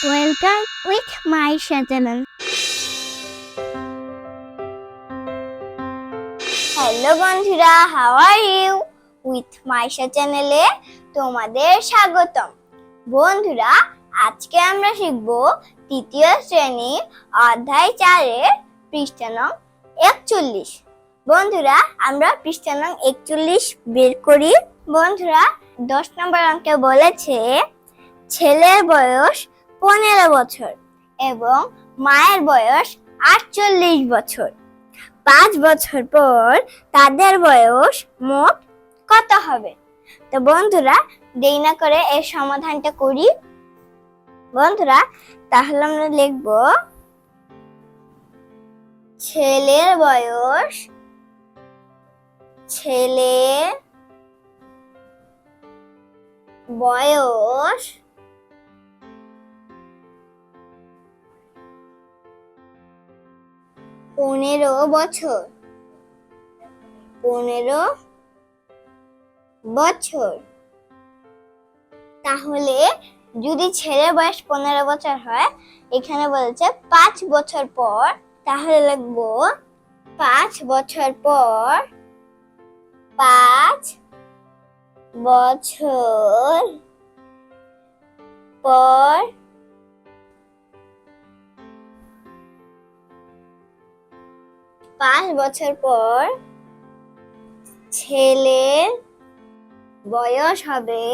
Welcome with my channel. Hello বন্ধুরা, how are you? With Maisha চ্যানেলে তোমাদের স্বাগতম। বন্ধুরা, আজকে আমরা শিখব তৃতীয় শ্রেণী অধ্যায় 4-এর পৃষ্ঠা নং 41। বন্ধুরা, আমরা পৃষ্ঠা নং 41 বের করি। বন্ধুরা, 10 নম্বর অঙ্কে বলেছে ছেলের বয়স 15 বছর এবং মায়ের বয়স 48 বছর। 5 বছর পর তাদের বয়স মোট কত হবে? তো বন্ধুরা, দেরি না করে এর সমাধানটা করি। বন্ধুরা, তাহলে আমরা লিখব ছেলের বয়স 15 বছর। 15 বছর। তাহলে যদি ছেলের বয়স 15 বছর হয়, এখানে বলেছে 5 বছর পর, তাহলে লিখব 5 বছর পর 5 বছর পর 5 বছর পর ছেলের বয়স হবে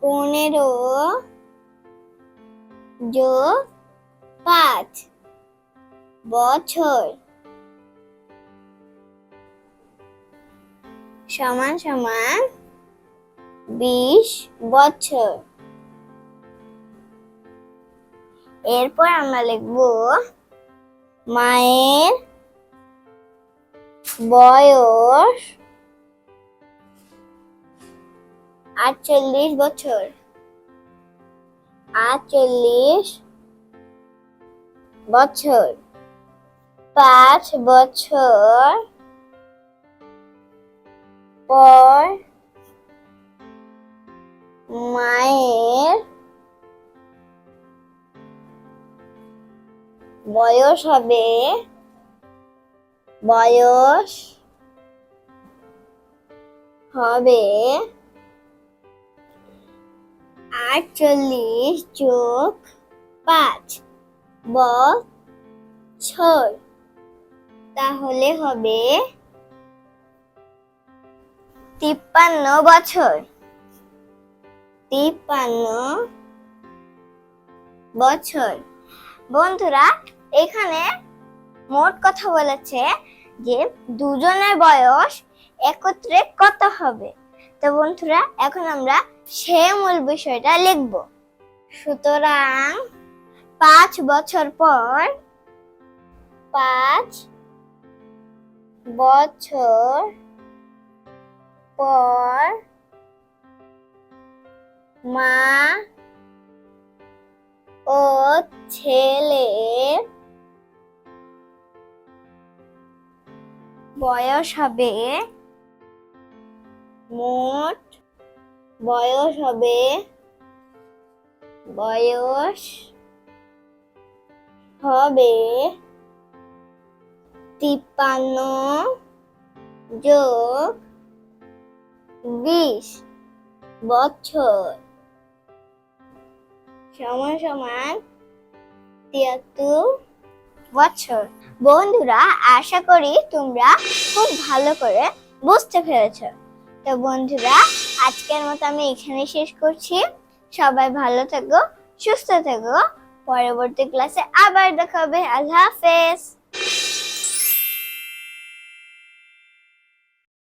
15 যোগ 5 বছর সমান সমান 20 বছর। এরপর আমরা লিখব মায়ের বয়স 48 বছর। 48 বছর। 5 বছর পর মায়ের বয়স হবে 48 যোগ 5 বছর। তাহলে হবে 53 বছর। 53 বছর। বন্ধুরা, এখানে মোট কথা বলেছে যে দুজনের বয়স একত্রে কত হবে। তো বন্ধুরা, এখন আমরা সেই মূল বিষয়টা লিখব। সুতরাং 5 বছর পর 5 বছর পর মা ও ছেলের বয়স হবে মোট বয়স হবে 53 যোগ 20 বছর সমান সমান 73 বছর। বন্ধুরা, আশা করি তোমরা খুব ভালো করে বুঝতে পেরেছো। তো বন্ধুরা, আজকের মতো আমি এখানে শেষ করছি। সবাই ভালো থেকো, সুস্থ থেকো। পরবর্তী ক্লাসে আবার দেখা হবে। আল্লাহ হাফেজ।